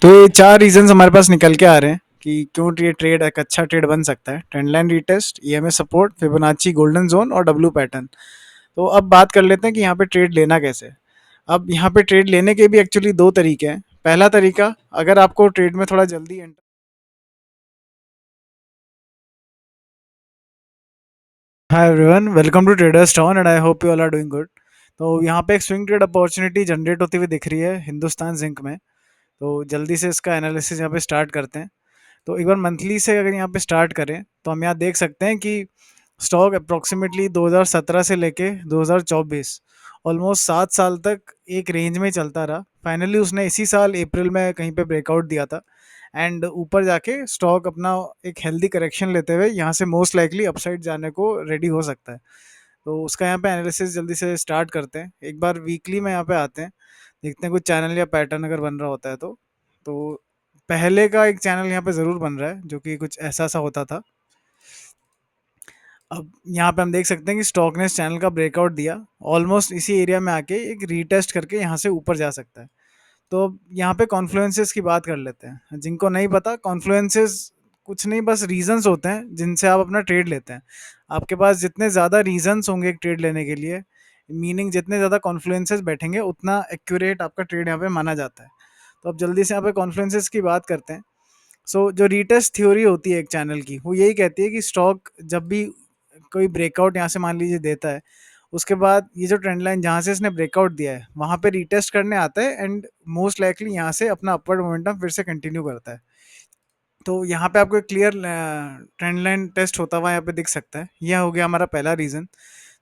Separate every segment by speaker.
Speaker 1: तो ये 4 रीज़न्स हमारे पास निकल के आ रहे हैं कि क्यों ये ट्रेड एक अच्छा ट्रेड बन सकता है। Trend line retest, EMA support, Fibonacci golden zone और डब्ल्यू पैटर्न। तो अब बात कर लेते हैं कि यहाँ पे ट्रेड लेना कैसे है। अब यहाँ पे ट्रेड लेने के भी एक्चुअली 2 तरीके हैं। पहला तरीका, अगर आपको ट्रेड में थोड़ा जल्दी enter. Hi everyone, welcome to Traders Town and I hope you all are doing good. तो यहाँ पे एक स्विंग ट्रेड अपॉर्चुनिटी जनरेट होती हुई दिख रही है हिंदुस्तान जिंक में। तो जल्दी से इसका एनालिसिस यहाँ पे स्टार्ट करते हैं। तो एक बार मंथली से अगर यहाँ पे स्टार्ट करें तो हम यहाँ देख सकते हैं कि स्टॉक अप्रोक्सीमेटली 2017 से लेके 2024 ऑलमोस्ट 7 साल तक एक रेंज में ही चलता रहा। फाइनली उसने इसी साल अप्रैल में कहीं पे ब्रेकआउट दिया था एंड ऊपर जाके स्टॉक अपना एक हेल्दी करेक्शन लेते हुए यहाँ से मोस्ट लाइकली अपसाइड जाने को रेडी हो सकता है। तो उसका यहाँ पे एनालिसिस जल्दी से स्टार्ट करते हैं। एक बार वीकली में यहाँ पे आते हैं, देखते हैं कुछ चैनल या पैटर्न अगर बन रहा होता है तो पहले का एक चैनल यहाँ पे ज़रूर बन रहा है जो कि कुछ ऐसा सा होता था। अब यहाँ पे हम देख सकते हैं कि स्टॉक ने इस चैनल का ब्रेकआउट दिया, ऑलमोस्ट इसी एरिया में आके एक रीटेस्ट करके यहाँ से ऊपर जा सकता है। तो अब यहाँ पे कॉन्फ्लुएंसेस की बात कर लेते हैं। जिनको नहीं पता, कॉन्फ्लुएंसेस कुछ नहीं, बस रीजंस होते हैं जिनसे आप अपना ट्रेड लेते हैं। आपके पास जितने ज़्यादा रीजंस होंगे एक ट्रेड लेने के लिए, मीनिंग जितने ज़्यादा कॉन्फ्लुएंसेस बैठेंगे उतना एक्यूरेट आपका ट्रेड यहाँ पे माना जाता है। तो अब जल्दी से यहाँ पे कॉन्फ्लुएंसेस की बात करते हैं। जो रीटेस्ट थ्योरी होती है एक चैनल की, वो यही कहती है कि स्टॉक जब भी कोई ब्रेकआउट यहाँ से मान लीजिए देता है, उसके बाद ये जो ट्रेंड लाइन जहाँ से इसने ब्रेकआउट दिया है वहाँ पे रीटेस्ट करने आता है एंड मोस्ट लाइकली यहाँ से अपना अपवर्ड मोमेंटम फिर से कंटिन्यू करता है। तो यहाँ पे आपको एक क्लियर ट्रेंड लाइन टेस्ट होता हुआ यहाँ पे दिख सकता है। यह हो गया हमारा पहला रीज़न।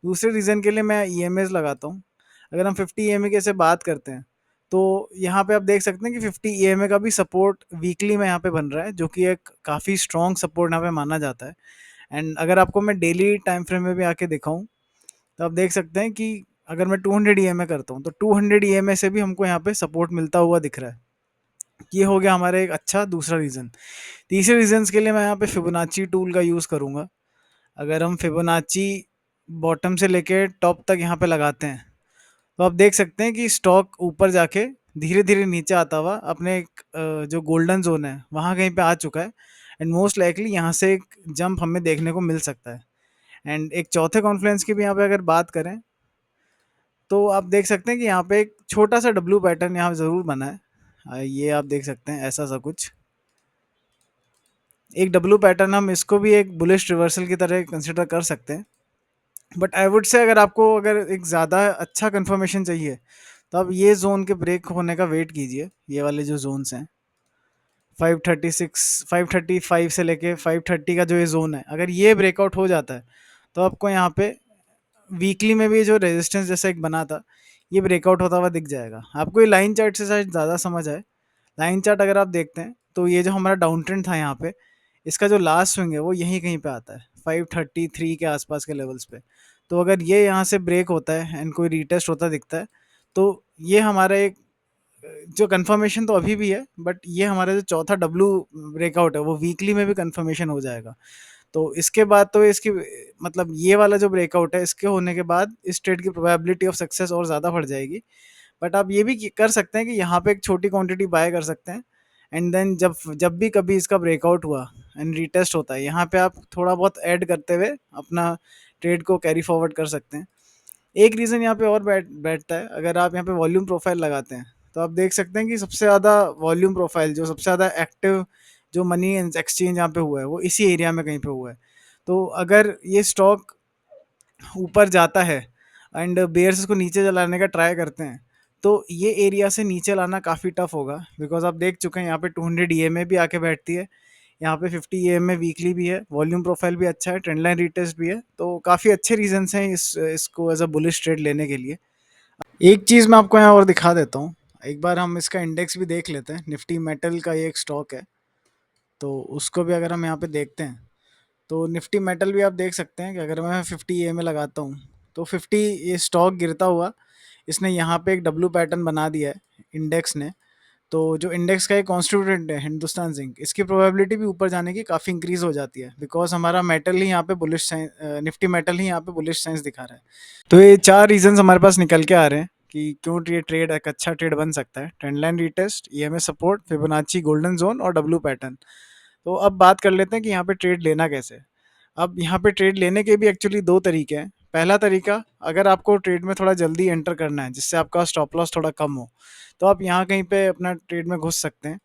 Speaker 1: दूसरे रीज़न के लिए मैं ईएमएस लगाता हूँ। अगर हम 50 ईएमए की से बात करते हैं तो यहाँ पे आप देख सकते हैं कि 50 ईएमए का भी सपोर्ट वीकली में यहाँ पे बन रहा है, जो कि एक काफ़ी स्ट्रॉन्ग सपोर्ट यहाँ पे माना जाता है। एंड अगर आपको मैं डेली टाइम फ्रेम में भी आके दिखाऊं तो आप देख सकते हैं कि अगर मैं 200 ईएमए करता हूँ तो 200 ईएमए से भी हमको यहाँ पे सपोर्ट मिलता हुआ दिख रहा है। ये हो गया हमारा एक अच्छा दूसरा रीज़न। तीसरे रीजंस के लिए मैं यहाँ पे फिबोनाची टूल का यूज़ करूँगा। अगर हम फिबोनाची बॉटम से लेके टॉप तक यहाँ पे लगाते हैं तो आप देख सकते हैं कि स्टॉक ऊपर जाके धीरे धीरे नीचे आता हुआ अपने एक जो गोल्डन जोन है वहाँ कहीं पे आ चुका है एंड मोस्ट लाइकली यहाँ से एक जंप हमें देखने को मिल सकता है। एंड एक चौथे कॉन्फ्लुएंस की भी यहाँ पे अगर बात करें तो आप देख सकते हैं कि यहाँ पे एक छोटा सा डब्ल्यू पैटर्न यहाँ ज़रूर बना है। ये आप देख सकते हैं ऐसा सा कुछ एक डब्ल्यू पैटर्न, हम इसको भी एक बुलिश रिवर्सल की तरह कंसिडर कर सकते हैं। बट आई वुड से अगर एक ज़्यादा अच्छा कंफर्मेशन चाहिए तो आप ये जोन के ब्रेक होने का वेट कीजिए। ये वाले जो जोन्स हैं 536 535 से लेके 530 का जो ये जोन है, अगर ये ब्रेकआउट हो जाता है तो आपको यहाँ पे वीकली में भी जो रेजिस्टेंस जैसा एक बना था ये ब्रेकआउट होता हुआ दिख जाएगा। आपको ये लाइन चार्ट से शायद ज़्यादा समझ आए। लाइन चार्ट अगर आप देखते हैं तो ये जो हमारा डाउन ट्रेंड था यहाँ पे, इसका जो लास्ट स्विंग है वो यहीं कहीं पे आता है 533 के आसपास के लेवल्स पे। तो अगर ये यहाँ से ब्रेक होता है एंड कोई रीटेस्ट होता दिखता है तो ये हमारा एक जो कंफर्मेशन तो अभी भी है, बट ये हमारा जो चौथा डब्लू ब्रेकआउट है वो वीकली में भी कंफर्मेशन हो जाएगा। तो इसके बाद तो इसकी मतलब ये वाला जो ब्रेकआउट है इसके होने के बाद इस ट्रेड की प्रोबेबिलिटी ऑफ सक्सेस और ज़्यादा बढ़ जाएगी। बट आप ये भी कर सकते हैं कि यहाँ पे एक छोटी क्वांटिटी बाय कर सकते हैं एंड देन जब जब भी कभी इसका ब्रेकआउट हुआ एंड रीटेस्ट होता है यहाँ पे आप थोड़ा बहुत ऐड करते हुए अपना ट्रेड को कैरी फॉरवर्ड कर सकते हैं। एक रीज़न यहाँ पे और बैठता है, अगर आप यहाँ पे वॉल्यूम प्रोफाइल लगाते हैं तो आप देख सकते हैं कि सबसे ज़्यादा वॉल्यूम प्रोफाइल जो सबसे ज़्यादा एक्टिव जो मनी एक्सचेंज यहाँ पे हुआ है वो इसी एरिया में कहीं पे हुआ है। तो अगर ये स्टॉक ऊपर जाता है एंड बेयर्स इसको नीचे चलाने का ट्राई करते हैं तो ये एरिया से नीचे लाना काफ़ी टफ होगा, बिकॉज आप देख चुके हैं यहाँ पे 200 ईएमए भी आके बैठती है, यहाँ पे 50 ईएमए वीकली भी है, वॉल्यूम प्रोफाइल भी अच्छा है, ट्रेंड लाइन रीटेस्ट भी है। तो काफ़ी अच्छे रीजंस हैं इसको एज अ बुलिश ट्रेड लेने के लिए। एक चीज़ मैं आपको यहाँ और दिखा देता हूँ। एक बार हम इसका इंडेक्स भी देख लेते हैं। निफ्टी मेटल का ये एक स्टॉक है, तो उसको भी अगर हम यहाँ पे देखते हैं तो निफ्टी मेटल भी आप देख सकते हैं कि अगर मैं 50 ईएमए लगाता हूँ तो 50 ये स्टॉक गिरता हुआ इसने यहाँ पे एक डब्ल्यू पैटर्न बना दिया है इंडेक्स ने। तो जो इंडेक्स का एक कॉन्स्टिट्यूटेंट है हिंदुस्तान जिंक, इसकी प्रोबेबिलिटी भी ऊपर जाने की काफ़ी इंक्रीज हो जाती है, बिकॉज हमारा मेटल ही यहाँ पे बुलिश साइंस, निफ्टी मेटल ही यहाँ पे बुलिश साइंस दिखा रहा है। तो ये 4 रीजंस हमारे पास निकल के आ रहे हैं कि क्यों ये ट्रेड एक अच्छा ट्रेड बन सकता है। Trend line retest, EMA support, Fibonacci golden zone और डब्ल्यू पैटर्न। तो अब बात कर लेते हैं कि यहाँ पे ट्रेड लेना कैसे है। अब यहाँ पे ट्रेड लेने के भी एक्चुअली दो तरीके हैं। पहला तरीका, अगर आपको ट्रेड में थोड़ा जल्दी एंटर करना है जिससे आपका स्टॉप लॉस थोड़ा कम हो, तो आप यहाँ कहीं पे अपना ट्रेड में घुस सकते हैं।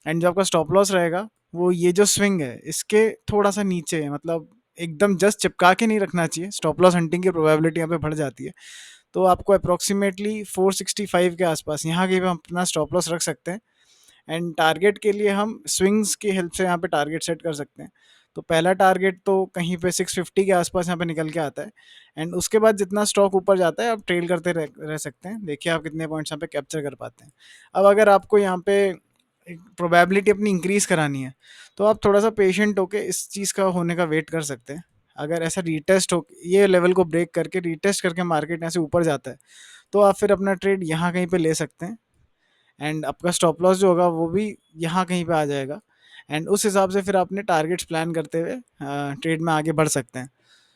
Speaker 1: एंड जो आपका स्टॉप लॉस रहेगा वो ये जो स्विंग है इसके थोड़ा सा नीचे है, मतलब एकदम जस्ट चिपका के नहीं रखना चाहिए, स्टॉप लॉस हंटिंग की प्रोबेबिलिटी यहाँ पे बढ़ जाती है। तो आपको अप्रोक्सीमेटली 465 के आसपास यहाँ के भी हम अपना स्टॉप लॉस रख सकते हैं। एंड टारगेट के लिए हम स्विंग्स की हेल्प से यहाँ पे टारगेट सेट कर सकते हैं। तो पहला टारगेट तो कहीं पे 650 के आसपास यहाँ पे निकल के आता है। एंड उसके बाद जितना स्टॉक ऊपर जाता है आप ट्रेल करते रह सकते हैं। देखिए आप कितने पॉइंट्स यहाँ पे कैप्चर कर पाते हैं। अब अगर आपको यहाँ पे प्रोबेबिलिटी अपनी इंक्रीज करानी है तो आप थोड़ा सा पेशेंट होके इस चीज़ का होने का वेट कर सकते हैं। अगर ऐसा रीटेस्ट हो, ये लेवल को ब्रेक करके रीटेस्ट करके मार्केट यहाँ से ऊपर जाता है, तो आप फिर अपना ट्रेड यहाँ कहीं पे ले सकते हैं। एंड आपका स्टॉप लॉस जो होगा वो भी यहाँ कहीं पे आ जाएगा। एंड उस हिसाब से फिर आपने टारगेट्स प्लान करते हुए ट्रेड में आगे बढ़ सकते हैं।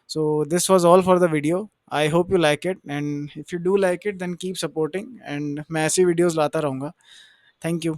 Speaker 1: So this was all for the video. I hope you like it, and if you do like it then keep supporting, and मैं ऐसी वीडियोस लाता रहूँगा। Thank you.